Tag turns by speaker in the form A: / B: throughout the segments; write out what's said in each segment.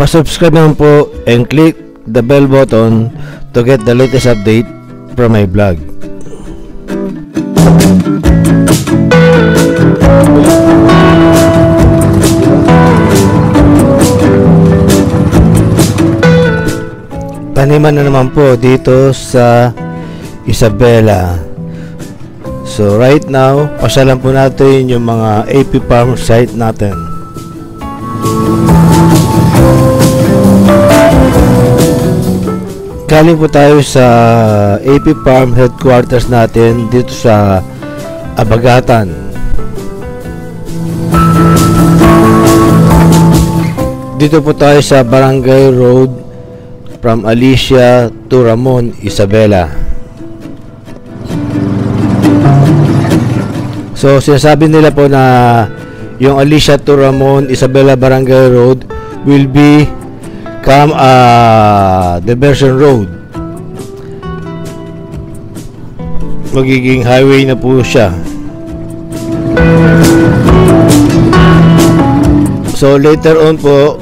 A: Pa-subscribe naman po and click the bell button to get the latest update from my vlog. Taniman na naman po dito sa Isabela. So right now, pasyalan po natin yung mga AP Farm site natin. Galing po tayo sa AP Farm headquarters natin dito sa Abagatan. Dito po tayo sa Barangay Road from Alicia to Ramon, Isabela. So sinasabi nila po na yung Alicia to Ramon, Isabela Barangay Road will become a diversion road. Magiging highway na po siya. So later on po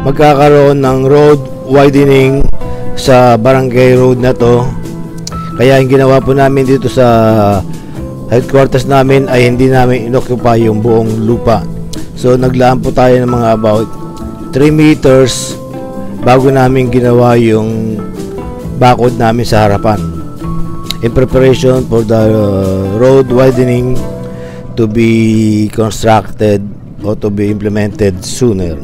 A: magkakaroon ng road widening sa barangay road na to. Kaya yung ginawa po namin dito sa headquarters namin ay hindi namin inoccupy yung buong lupa. So naglaan po tayo ng mga about 3 meters bago namin ginawa yung bakod namin sa harapan, in preparation for the road widening to be constructed or to be implemented sooner.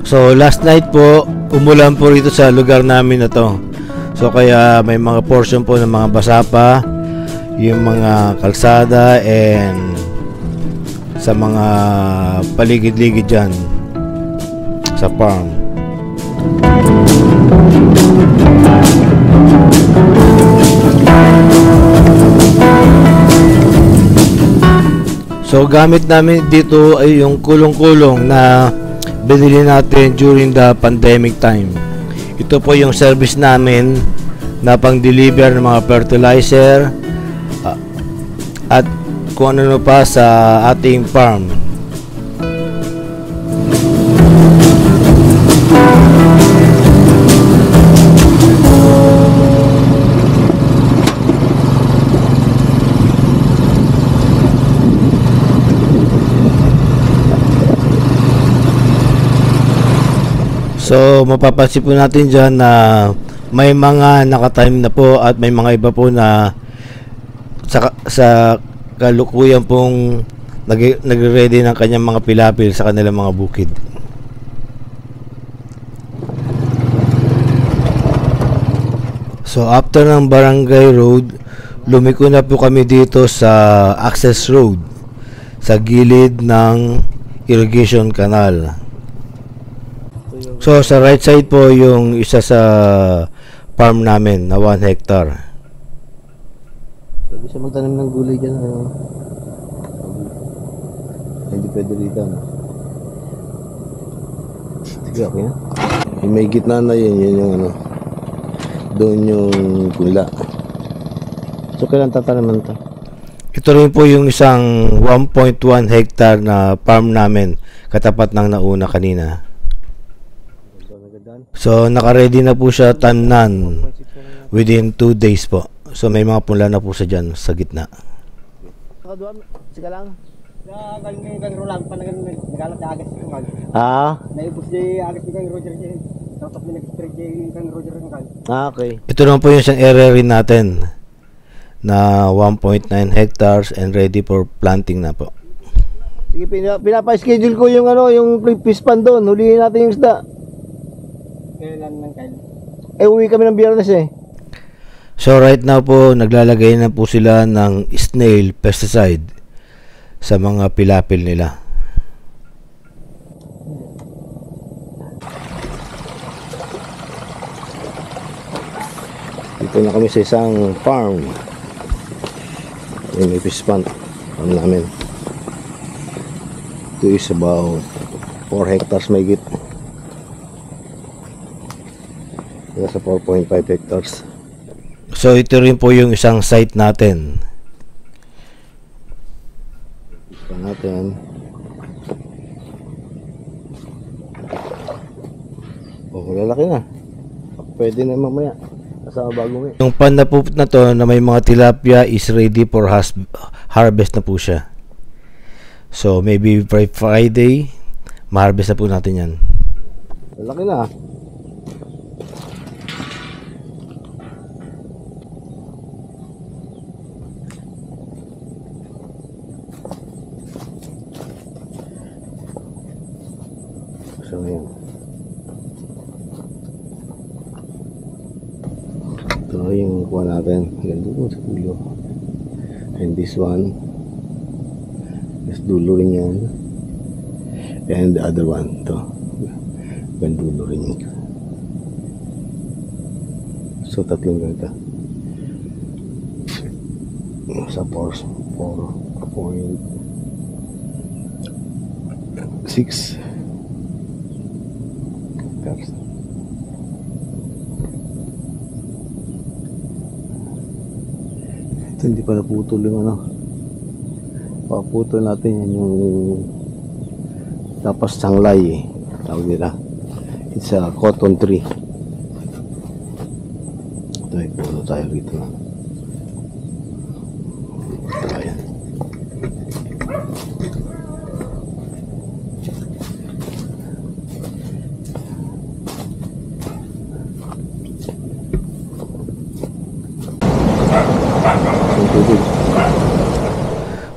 A: So last night po umulan po rito sa lugar namin na to. So kaya may mga portion po ng mga basa pa yung mga kalsada and sa mga paligid-ligid dyan sa farm. So gamit namin dito ay yung kulong-kulong na binili natin during the pandemic time. Ito po yung service namin na pang-deliver ng mga fertilizer at kung ano pa sa ating farm. So mapapansin po natin dyan na may mga nakatime na po at may mga iba po na sa kalukuyan pong nagre-ready ng kanyang mga pilapil sa kanilang mga bukid. So after ng Barangay Road, lumiko na po kami dito sa access road sa gilid ng irrigation canal. So sa right side po yung isa sa farm namin na 1 hectare. Pwede siya magtanim ng gulay dyan. Hindi pwede rito. Sige, okay na. Yung may gitna na yun yung ano. Doon yung pula. So kailan tatanaman ito? Ito rin po yung isang 1.1 hectare na farm namin katapat ng nauna kanina. So naka-ready na po siya tanan within 2 days po. So may mga pula na po sa dyan sa gitna. Sige lang. Gang rolang pa nagalat na agad yung mag. Naibos di agad yung Roger siya. Tapos may nag-spread yung Roger ng gang. Okay. Ito naman po yung isang area rin natin na 1.9 hectares and ready for planting na po. Sige, pinapa-schedule ko yung ano, yung fish pan doon. Hulihin natin yung isda. Kailan man kayo? Uwi kami ng Biyernes eh. So right now po naglalagay na po sila ng snail pesticide sa mga pilapil nila. Dito na kami sa isang farm. Yung may fish pond namin. Ito is about 4 hectares may git. Nasa 4.5 hectares. So ito rin po yung isang site natin. natin. Oh, lalaki na. Pwede na mamaya. Kasama bagong Yung pan na po na to na may mga tilapia is ready for harvest na po siya. So maybe by Friday, ma-harvest na po natin yan. Lalaki na. So yan. Ito yung kuha natin. Ganda po sa dulo. And this one. This dulo rin yan. And the other one. Ito. Ganda dulo rin yan. So tatlong ganda. Sa 4.6 hectares. Ito hindi pala putol yung ano. Paputol natin yan yung tapos sanglay tawag nila. It's a cotton tree. Ito ay puno tayo rito. Ito ayan.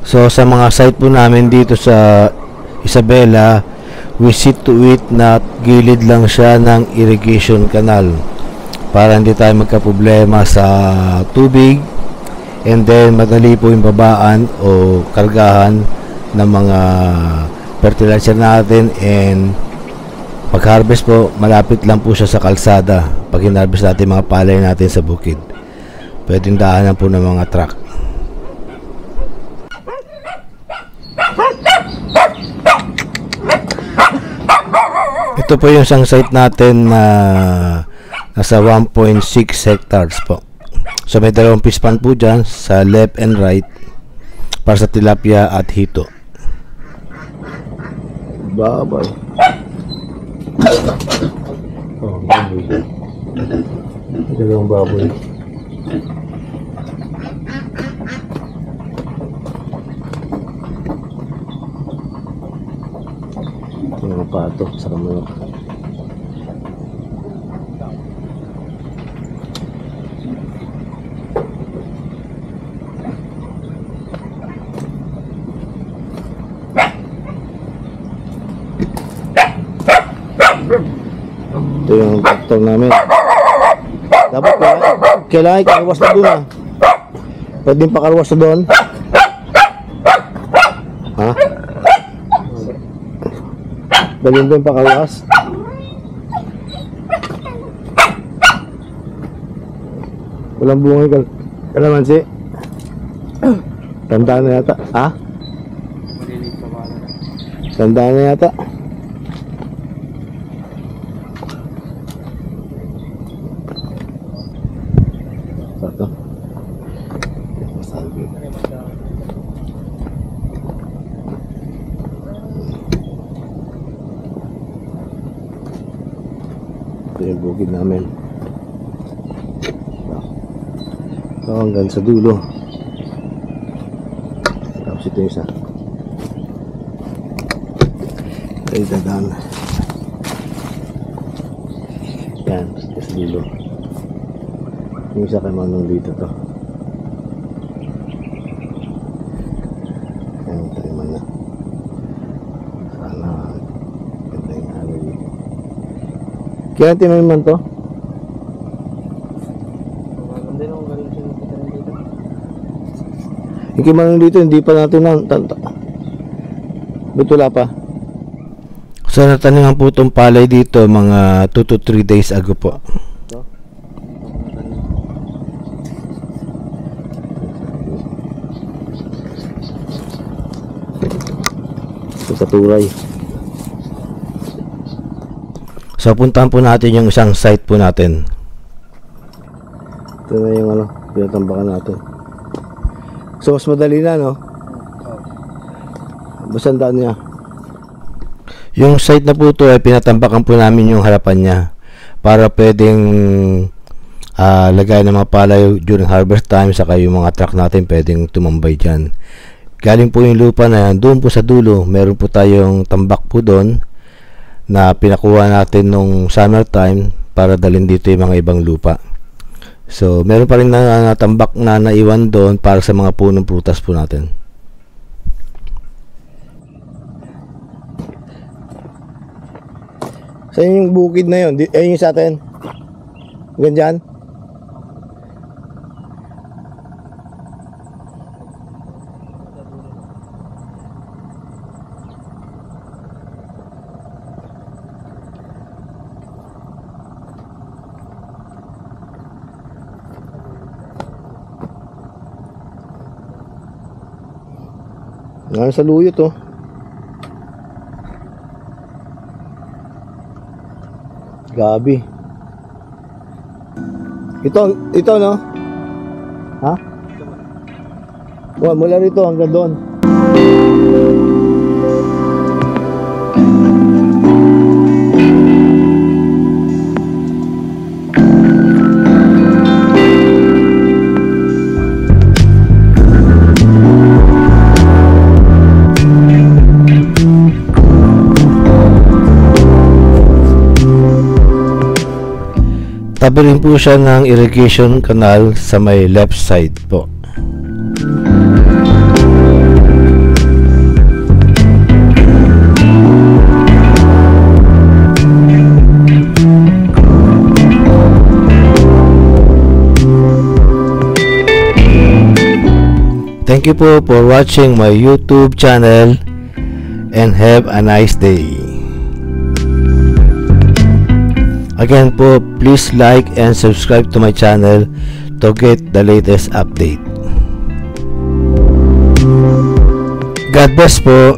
A: So sa mga site po namin dito sa Isabela, we see to it na gilid lang siya ng irrigation canal para hindi tayo magka-problema sa tubig, and then madali po yung babaan o kargahan ng mga fertilizer natin, and pag-harvest po malapit lang po siya sa kalsada. Pag hinarvest natin mga palay natin sa bukid, pwedeng daanan po ng mga truck. Ito po yung isang site natin na nasa 1.6 hectares po. So may dalawang fish pond po dyan sa left and right para sa tilapia at hito. Babay. Oh, baboy. Dalawang baboy. Mga pato sa kamay. Ito yung tractor namin. Dapat kailangan ikaluwas na doon, pwedeng pakaluwas na doon. Ha? Dalhin doon pakaluwas. Walang bungay kalamansi. Tandaan na yata. Ha? Tandaan na yata. Ito. Masabi. Ito yung bukid namin. Ito hanggang sa dulo. Tapos ito yung isa. Ito yung dadaan. Yan, sa dulo. Yung isa kay Manong dito to. Yan, taliman na. Sana ganda yung halo dito. Kaya tinaman to?
B: Maganda nung galing siya nakita rin dito.
A: Yung kay Manong dito, hindi pa natin butula pa. So nataningan po itong palay dito mga 2 to 3 days ago po. Sa turay. So puntahan po natin yung isang site po natin. Ito na yung ano, pinatambakan natin. So mas madali na, no? Basandaan niya. Yung site na po ito ay pinatambakan po namin yung harapan niya para pwedeng lagay ng mga palay during harvest time, saka yung mga truck natin pwedeng tumambay dyan. Galing po yung lupa na yan, doon po sa dulo, meron po tayong tambak po doon na pinakuha natin nung summertime para dalhin dito yung mga ibang lupa. So, meron pa rin na tambak na naiwan doon para sa mga punong prutas po natin. Saan yung bukid na yun? Ayun yung sa atin? Ganyan? Nga sa luyo to. Gabi. Ito no? Ha? Mula rito hanggang doon. Tabi rin po siya ng irrigation canal sa may left side po. Thank you po for watching my YouTube channel and have a nice day. Again po, please like and subscribe to my channel to get the latest update. God bless po.